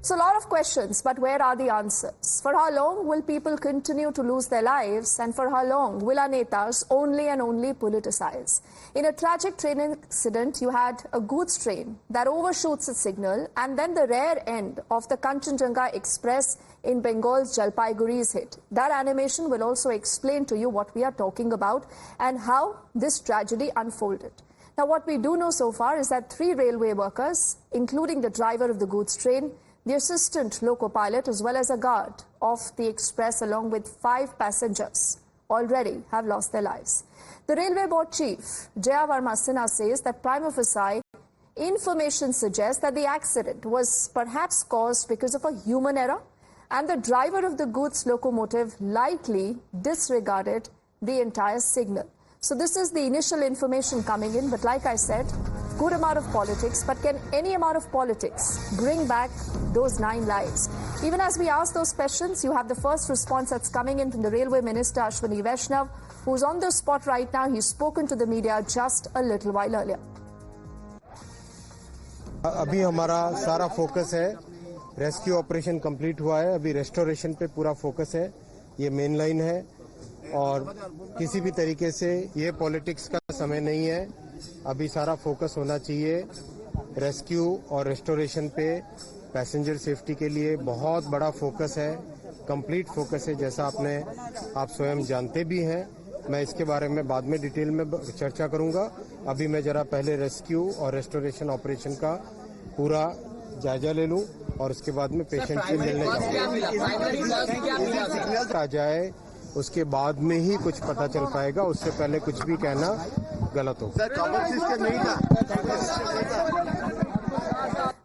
So a lot of questions, but where are the answers? For how long will people continue to lose their lives, and for how long will our netas only and only politicize? In a tragic train accident, you had a goods train that overshoots its signal, and then the rear end of the Kanchenjunga Express in Bengal's Jalpaiguri is hit. That animation will also explain to you what we are talking about and how this tragedy unfolded. Now, what we do know so far is that 3 railway workers, including the driver of the goods train, the assistant loco pilot, as well as a guard of the express, along with 5 passengers, already have lost their lives. The Railway Board Chief, Jaya Varma Sinha, says that prima facie information suggests that the accident was perhaps caused because of a human error, and the driver of the goods locomotive likely disregarded the entire signal. So this is the initial information coming in, but like I said, good amount of politics, but can any amount of politics bring back those 9 lives? Even as we ask those questions, you have the first response that's coming in from the Railway Minister, Ashwini Vaishnav, who's on the spot right now. He's spoken to the media just a little while earlier. अभी हमारा सारा focus है, rescue operation complete हुआ है, अभी restoration पे पूरा focus है, ये मेन लाइन है और किसी भी तरीके से ये पॉलिटिक्स का समय नहीं है। अभी सारा फोकस होना चाहिए रेस्क्यू और रेस्टोरेशन पे। पैसेंजर सेफ्टी के लिए बहुत बड़ा फोकस है, कंप्लीट फोकस है, जैसा आप स्वयं जानते भी हैं। मैं इसके बारे में बाद में डिटेल में चर्चा करूंगा। अभी मैं जरा पहले रेस्क्यू और रेस्टोरेशन ऑपरेशन का पूरा जायजा ले लूं और उसके बाद में पेशेंट से मिलने आ जाए, उसके बाद में ही कुछ पता चल पाएगा। उससे पहले कुछ भी कहना गलत होगा।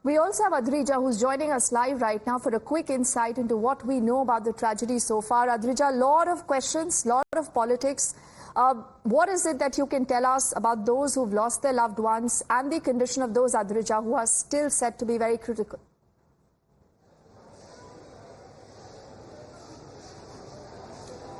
We also have Adrija, who's joining us live right now for a quick insight into what we know about the tragedy so far. Adrija, lot of questions, lot of politics. What is it that you can tell us about those who've lost their loved ones and the condition of those, Adrija, who are still said to be very critical?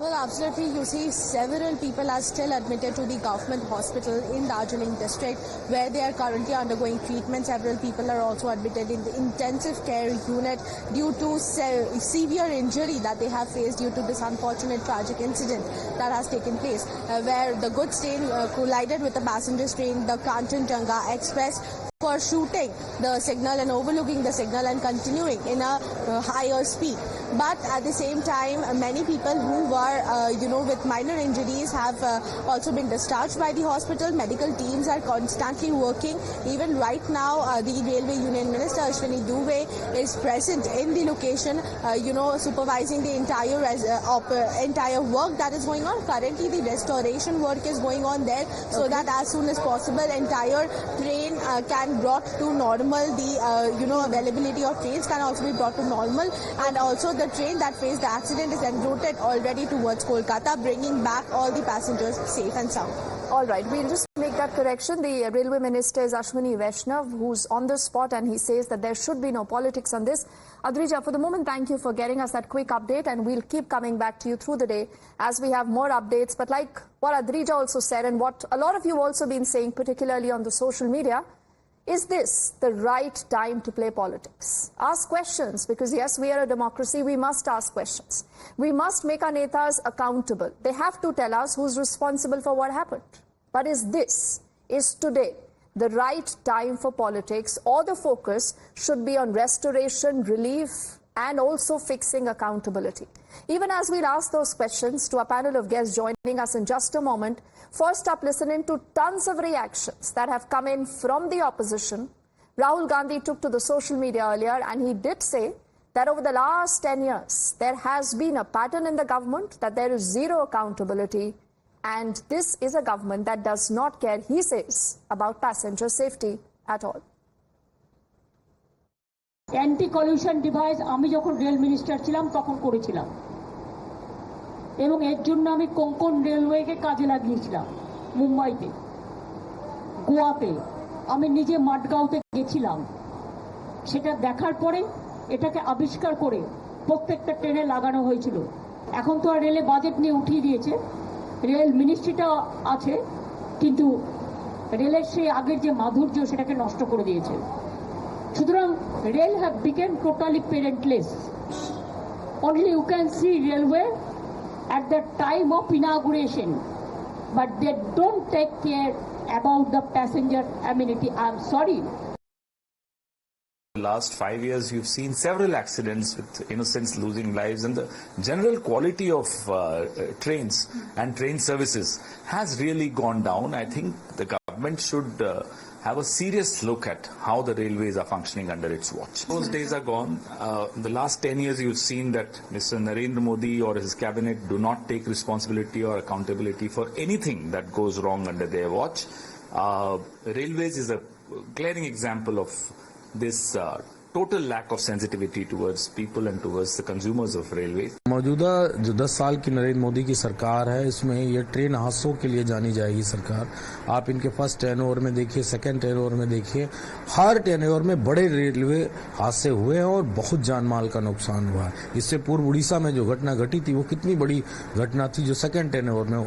Well, absolutely. You see, several people are still admitted to the government hospital in Darjeeling district, where they are currently undergoing treatment. Several people are also admitted in the intensive care unit due to severe injury that they have faced due to this unfortunate tragic incident that has taken place, where the goods train collided with the passenger train, the Kanchenjunga Express, for shooting the signal and overlooking the signal and continuing in a higher speed. But at the same time, many people who were, with minor injuries have also been discharged by the hospital. Medical teams are constantly working. Even right now, the Railway Union Minister, Ashwini Dubey, is present in the location, supervising the entire work that is going on. Currently, the restoration work is going on there, so that as soon as possible, entire train can brought to normal. The availability of trains can also be brought to normal, and also the train that faced the accident is en route already towards Kolkata, bringing back all the passengers safe and sound. All right, we'll just make that correction. The Railway Minister is Ashwini Vaishnav, who's on the spot, and he says that there should be no politics on this. Adrija, for the moment, thank you for getting us that quick update, and we'll keep coming back to you through the day as we have more updates. But like what Adrija also said, and what a lot of you have also been saying, particularly on the social media, is this the right time to play politics? Ask questions, because yes, we are a democracy. We must ask questions. We must make our netas accountable. They have to tell us who's responsible for what happened. But is today the right time for politics, or the focus should be on restoration, relief, and also fixing accountability? Even as we'll ask those questions to a panel of guests joining us in just a moment, first up, listening to tons of reactions that have come in from the opposition. Rahul Gandhi took to the social media earlier, and he did say that over the last 10 years, there has been a pattern in the government that there is zero accountability, and this is a government that does not care, he says, about passenger safety at all. Anti collision device আমি যখন rail minister ছিলাম তখন করেছিলাম, এবং এর জন্য আমি কোঙ্কণ রেলওয়েকে কাজে লাগিয়েছিলাম। মুম্বাইতে, গোয়াতে, আমি নিজে মাডগাঁওতে গেছিলাম। সেটা দেখার পরে এটাকে আবিষ্কার করে প্রত্যেকটা ট্রেনে লাগানো হয়েছিল। এখন তো আর রেলে বাজেট নিয়ে উঠিয়ে দিয়েছে, রেল মিনিস্ট্রিটা আছে, কিন্তু রেলের সেই আগের যে মাধুর্য সেটাকে নষ্ট করে দিয়েছে। সুতরাং rail have become totally parentless. Only you can see railway at the time of inauguration, but they don't take care about the passenger amenity. I'm sorry. The last 5 years, you've seen several accidents with innocents losing lives, and the general quality of trains and train services has really gone down. I think the government should have a serious look at how the railways are functioning under its watch. Those days are gone. The last 10 years, you've seen that Mr. Narendra Modi or his cabinet do not take responsibility or accountability for anything that goes wrong under their watch. Railways is a glaring example of this total lack of sensitivity towards people and towards the consumers of railways. मौजूदा जो 10 साल की नरेंद्र मोदी की सरकार है, इसमें ये train हादसों के लिए जानी जाएगी सरकार. आप इनके फर्स्ट टेनओवर में देखिए, सेकंड टेनओवर में देखिए, हर टेनओवर में बड़े रेलवे हादसे हुए हैं और बहुत जान माल का नुकसान हुआ है. इससे पूर्व उड़ीसा में जो घटना घटी थी वो कितनी बड़ी घटना थी जो सेकंड टेनओवर में.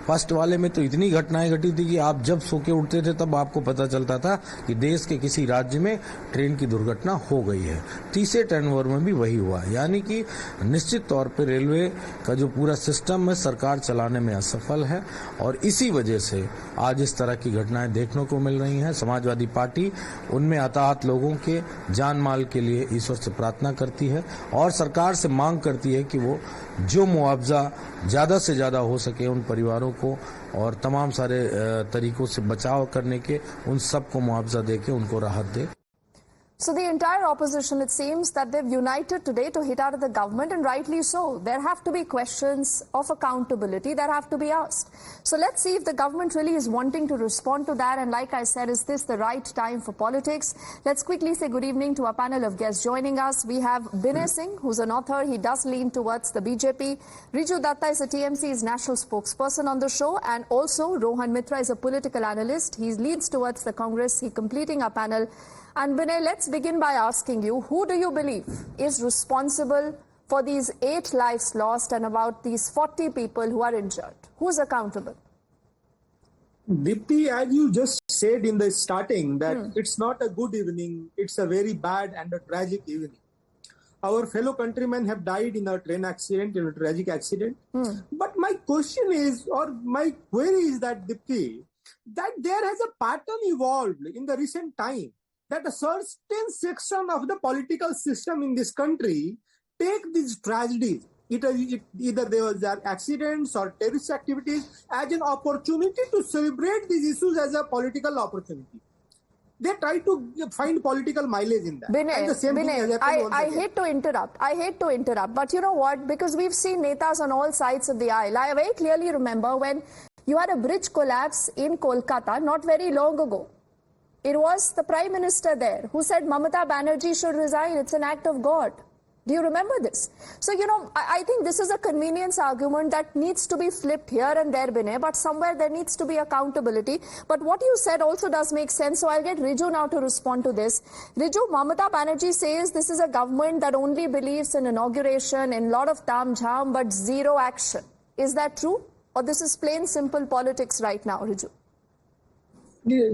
फर्स्ट वाले में तो इतनी घटनाएं घटी थी कि आप जब सो के उठते थे तब आपको पता चलता था कि देश के किसी राज्य में ट्रेन की दुर्घटना हो गई है. तीसरे टेनओवर में भी वही हुआ. यानी कि निश्चित तौर पे रेलवे का जो पूरा सिस्टम है सरकार चलाने में असफल है और इसी वजह से आज इस तरह की घटनाएं देखने को मिल रही हैं. समाजवादी पार्टी उनमें हताहत लोगों के जान माल के लिए ईश्वर से प्रार्थना करती है और सरकार से मांग करती है कि वो जो मुआवजा ज्यादा से ज्यादा हो सके उन परिवारों को और तमाम सारे तरीकों से बचाव करने के उन सबको मुआवजा देके उनको राहत दे. So the entire opposition, it seems that they've united today to hit out at the government, and rightly so. There have to be questions of accountability that have to be asked. So let's see if the government really is wanting to respond to that. And like I said, is this the right time for politics? Let's quickly say good evening to our panel of guests joining us. We have Binay Singh, who's an author. He does lean towards the BJP. Riju Datta is a TMC's national spokesperson on the show. And also Rohan Mitra is a political analyst. He leans towards the Congress. He completing our panel. And Binay, let's begin by asking you, who do you believe is responsible for these 8 lives lost and about these 40 people who are injured? Who's accountable? Dipti, as you just said in the starting, that it's not a good evening, it's a very bad and a tragic evening. Our fellow countrymen have died in a train accident, in a tragic accident. But my question is, or my query is that, Dipti, that there has a pattern evolved in the recent time, that a certain section of the political system in this country take these tragedies, either there was accidents or terrorist activities, as an opportunity to celebrate these issues as a political opportunity. They try to find political mileage in that. Binay, and the same thing has happened I hate to interrupt. But you know what? Because we've seen netas on all sides of the aisle. I very clearly remember when you had a bridge collapse in Kolkata not very long ago. It was the Prime Minister there who said Mamata Banerjee should resign. It's an act of God. Do you remember this? So, you know, I think this is a convenience argument that needs to be flipped here and there, Binay, but somewhere there needs to be accountability. But what you said also does make sense, so I'll get Riju now to respond to this. Riju, Mamata Banerjee says this is a government that only believes in inauguration, in a lot of tam-jam, but zero action. Is that true? Or this is plain simple politics right now, Riju?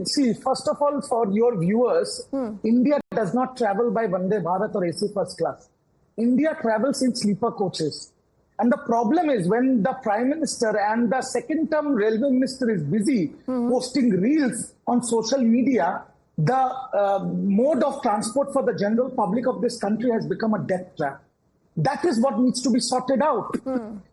See, first of all, for your viewers, India does not travel by Vande Bharat or AC first class. India travels in sleeper coaches. And the problem is when the Prime Minister and the second term Railway Minister is busy posting reels on social media, the mode of transport for the general public of this country has become a death trap. That is what needs to be sorted out.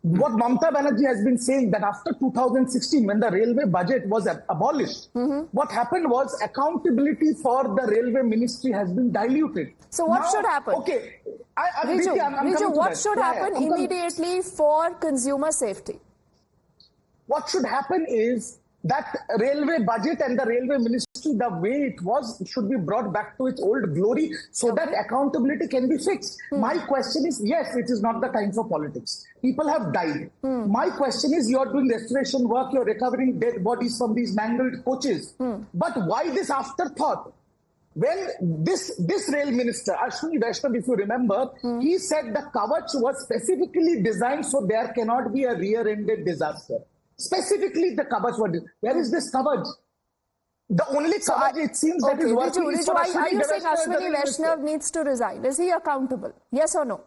What Mamata Banerjee has been saying, that after 2016, when the railway budget was abolished, what happened was accountability for the railway ministry has been diluted. So what should happen? Okay. Riju, what should happen immediately for consumer safety? What should happen is that railway budget and the railway ministry, the way it was, should be brought back to its old glory so that accountability can be fixed. My question is, yes, it is not the time for politics. People have died. My question is, you're doing restoration work, you're recovering dead bodies from these mangled coaches. But why this afterthought? When this rail minister, Ashwini Vaishnav, if you remember, he said the Kavach was specifically designed so there cannot be a rear-ended disaster. Specifically, the Kavach was. Where is this Kavach? The only coverage it seems that is working is for Riju, are you saying Vaishnav as the Ashwini Rail Minister. Vaishnav needs to resign? Is he accountable? Yes or no?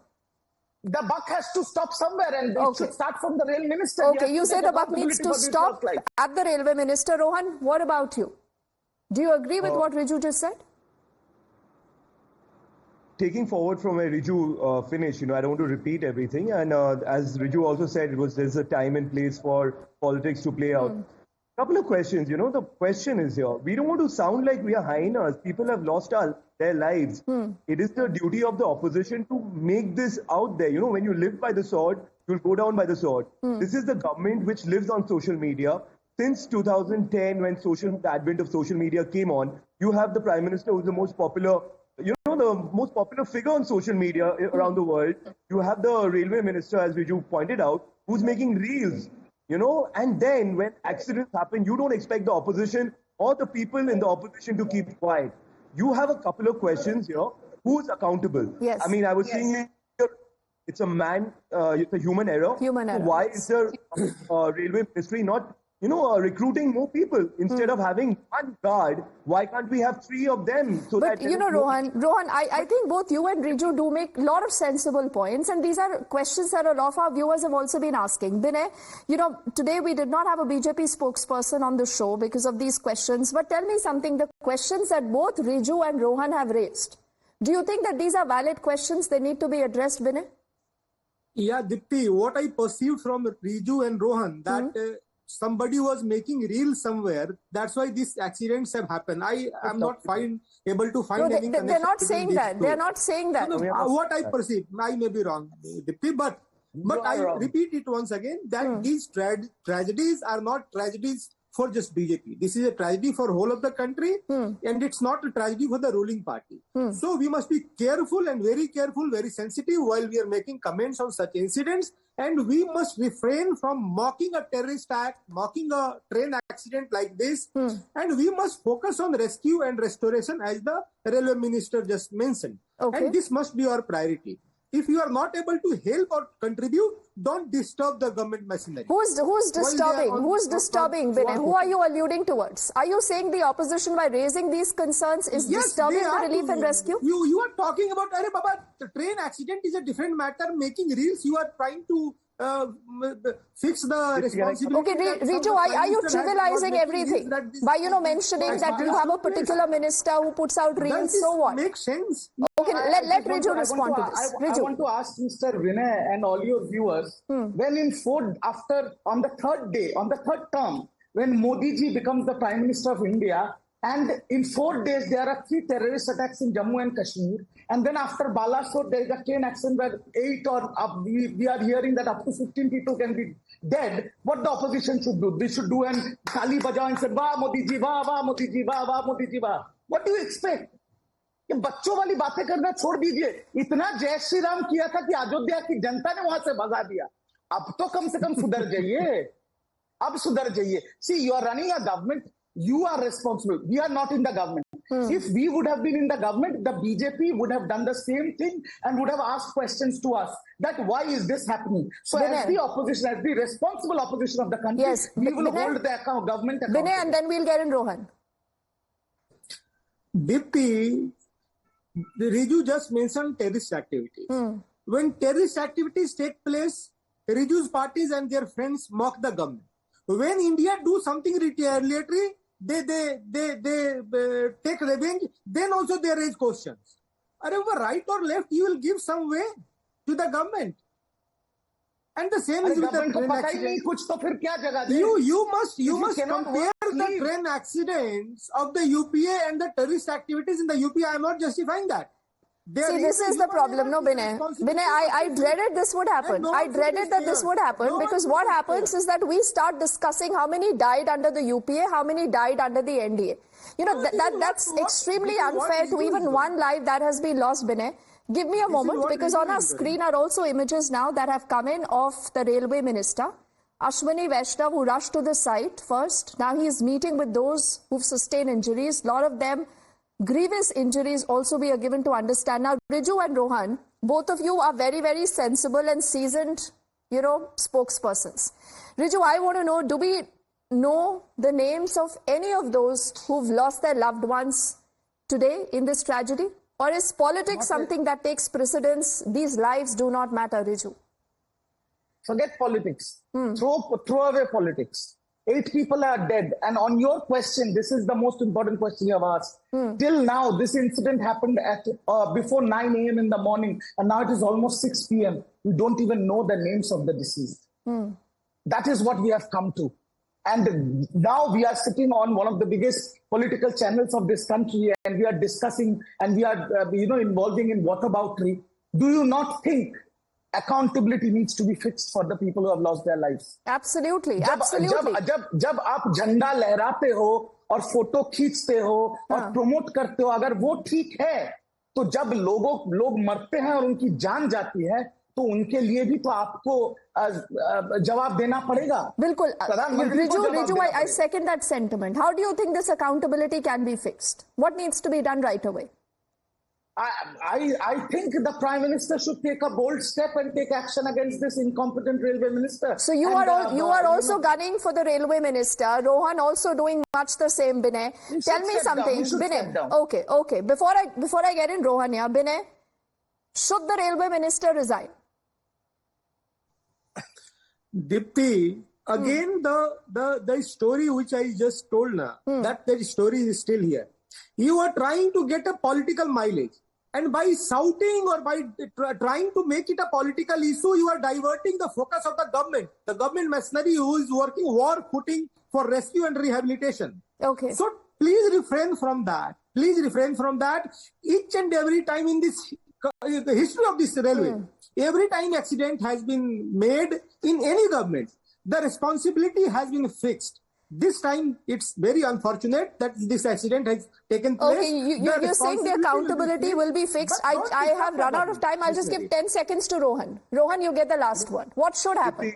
The buck has to stop somewhere, and it should start from the rail minister. Okay, you say the buck needs to stop at the railway minister. Rohan, what about you? Do you agree with what Riju just said? Taking forward from where Riju finished, I don't want to repeat everything. And as Riju also said, there's a time and place for politics to play out. Couple of questions. The question is here. We don't want to sound like we are hyenas. People have lost their lives. It is the duty of the opposition to make this out there. When you live by the sword, you'll go down by the sword. This is the government which lives on social media. Since 2010, when the advent of social media came on, you have the Prime Minister who's the most popular, the most popular figure on social media around the world. You have the Railway Minister, as Riju pointed out, who's making reels. And then when accidents happen, you don't expect the opposition or the people in the opposition to keep quiet. You have a couple of questions here. Who's accountable? Yes. I mean, I was seeing it's a human error. Human error. So why is the railway ministry not, recruiting more people instead of having one guard? Why can't we have 3 of them? So But that Rohan, I think both you and Riju do make a lot of sensible points, and these are questions that a lot of our viewers have also been asking. Binay, today we did not have a BJP spokesperson on the show because of these questions, but tell me something, the questions that both Riju and Rohan have raised, do you think that these are valid questions, they need to be addressed, Binay? Yeah, Dipti, what I perceived from Riju and Rohan, that somebody was making reels somewhere. That's why these accidents have happened. I am not able to find any connection. They're not saying that. They're not saying that. What I perceive, I may be wrong, Dipti, but I repeat it once again, that these tragedies are not tragedies for just BJP. This is a tragedy for whole of the country, and it's not a tragedy for the ruling party. So we must be careful and very careful, very sensitive while we are making comments on such incidents, and we must refrain from mocking a terrorist act, mocking a train accident like this, and we must focus on rescue and restoration as the railway minister just mentioned. Okay. And this must be our priority. If you are not able to help or contribute, don't disturb the government machinery. Who's disturbing? Who's disturbing, Binay? Who are you alluding towards? Are you saying the opposition, by raising these concerns, is disturbing the relief and rescue? You are talking about, Arey Baba, the train accident is a different matter. Making reels, you are trying to fix the responsibility. Okay, Riju, are you trivializing everything by mentioning that you have a particular minister who puts out reels? So what? Makes sense. Okay, let Riju respond to this. I want to ask Mr. Vinay and all your viewers, when on the third day, on the third term, when Modi ji becomes the Prime Minister of India, and in 4 days there are 3 terrorist attacks in Jammu and Kashmir, and then after Balasore there is a train accident where 8 or we are hearing that up to 15 people can be dead. What the opposition should do? They should do an Kali Baja and say, "Wah Modi ji, wah, wah Modi ji, wah, wah Modi ji, wah." What do you expect? ये बच्चों वाली बातें करना छोड़ दीजिए. इतना जय श्री राम किया था कि अयोध्या की जनता ने वहां से भगा दिया. अब तो कम से कम सुधर जाइए. अब सुधर जाइए. See, you are running a government. You are responsible. We are not in the government. If we would have been in the government, the BJP would have done the same thing and would have asked questions to us that why is this happening? So as the opposition, as the responsible opposition of the country, we will hold the government accountable. Binay, and then we'll get in Rohan. Dipti, Riju just mentioned terrorist activity. When terrorist activities take place, Riju's parties and their friends mock the government. When India do something retaliatory, they take revenge, then also they raise questions. Over right or left, you will give some way to the government. And the same is with the train accident. You must compare the train accidents of the UPA and the terrorist activities in the UPA. I am not justifying that. See, this is the problem, no, Binay. Binay, I dreaded this would happen. I dreaded that this would happen because what happens is that we start discussing how many died under the UPA, how many died under the NDA. That's extremely unfair to even one life that has been lost, Binay. Give me a moment, because on our screen are also images now that have come in of the railway minister, Ashwini Vaishnav, who rushed to the site first. Now he is meeting with those who've sustained injuries. A lot of them grievous injuries also we are given to understand. Now, Riju and Rohan, both of you are very, very sensible and seasoned, spokespersons. Riju, I want to know, do we know the names of any of those who've lost their loved ones today in this tragedy? Or is politics something that takes precedence? These lives do not matter, Riju. Forget politics. Throw away politics. 8 people are dead. And on your question, this is the most important question you have asked. Till now, this incident happened at before 9 a.m. in the morning, and now it is almost 6 p.m. We don't even know the names of the deceased. That is what we have come to. And now we are sitting on one of the biggest political channels of this country, and we are discussing, and we are involving in whataboutery. Do you not think accountability needs to be fixed for the people who have lost their lives? Absolutely, जब absolutely. जब आप झंडा लहराते हो और photo खींचते हो और प्रमोट करते हो, अगर वो ठीक है, तो जब लोग मरते हैं और उनकी जान जाती है, तो उनके लिए भी तो आपको जवाब देना पड़ेगा. बिल्कुल. Riju, I second that sentiment. How do you think this accountability can be fixed? What needs to be done right away? I think the Prime Minister should take a bold step and take action against this incompetent railway minister. So you are also gunning for the railway minister. Rohan also doing much the same. Binay, tell me something. Binay, okay. Before I get in Rohan, yeah, Binay, should the railway minister resign? Dipti, again the story which I just told now, that story is still here. You are trying to get a political mileage, and by shouting or by trying to make it a political issue, you are diverting the focus of the government machinery who is working war footing for rescue and rehabilitation. Okay. So please refrain from that. Each and every time in the history of this railway, every time accident has been made in any government, the responsibility has been fixed. This time, it's very unfortunate that this accident has taken place. Okay, you're saying the accountability will be fixed. I have run out of time. I'll just give 10 seconds to Rohan. Rohan, you get the last one. What should happen?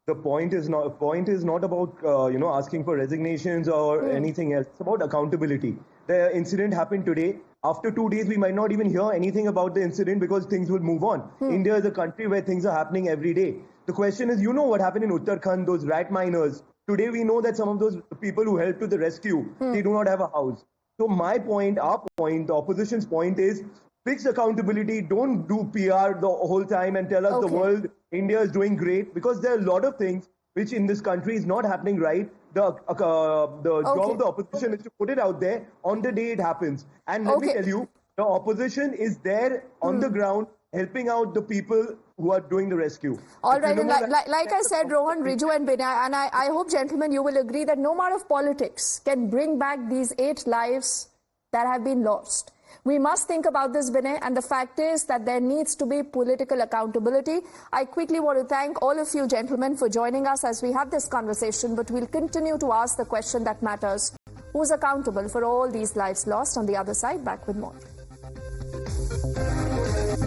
The point is not about asking for resignations or anything else. It's about accountability. The incident happened today. After 2 days, we might not even hear anything about the incident because things will move on. India is a country where things are happening every day. The question is, what happened in Uttarakhand, those rat miners. Today, we know that some of those people who helped to the rescue, they do not have a house. So my point, our point, the opposition's point is, fix accountability. Don't do PR the whole time and tell us the world, India is doing great, because there are a lot of things which in this country is not happening right. The job of the opposition is to put it out there on the day it happens. And let me tell you, the opposition is there on the ground helping out the people who are doing the rescue. All right, and like I said, Rohan, Riju and Binay, and I hope, gentlemen, you will agree that no amount of politics can bring back these 8 lives that have been lost. We must think about this, Binay, and the fact is that there needs to be political accountability. I quickly want to thank all of you, gentlemen, for joining us as we have this conversation, but we'll continue to ask the question that matters. Who's accountable for all these lives lost? On the other side, back with more.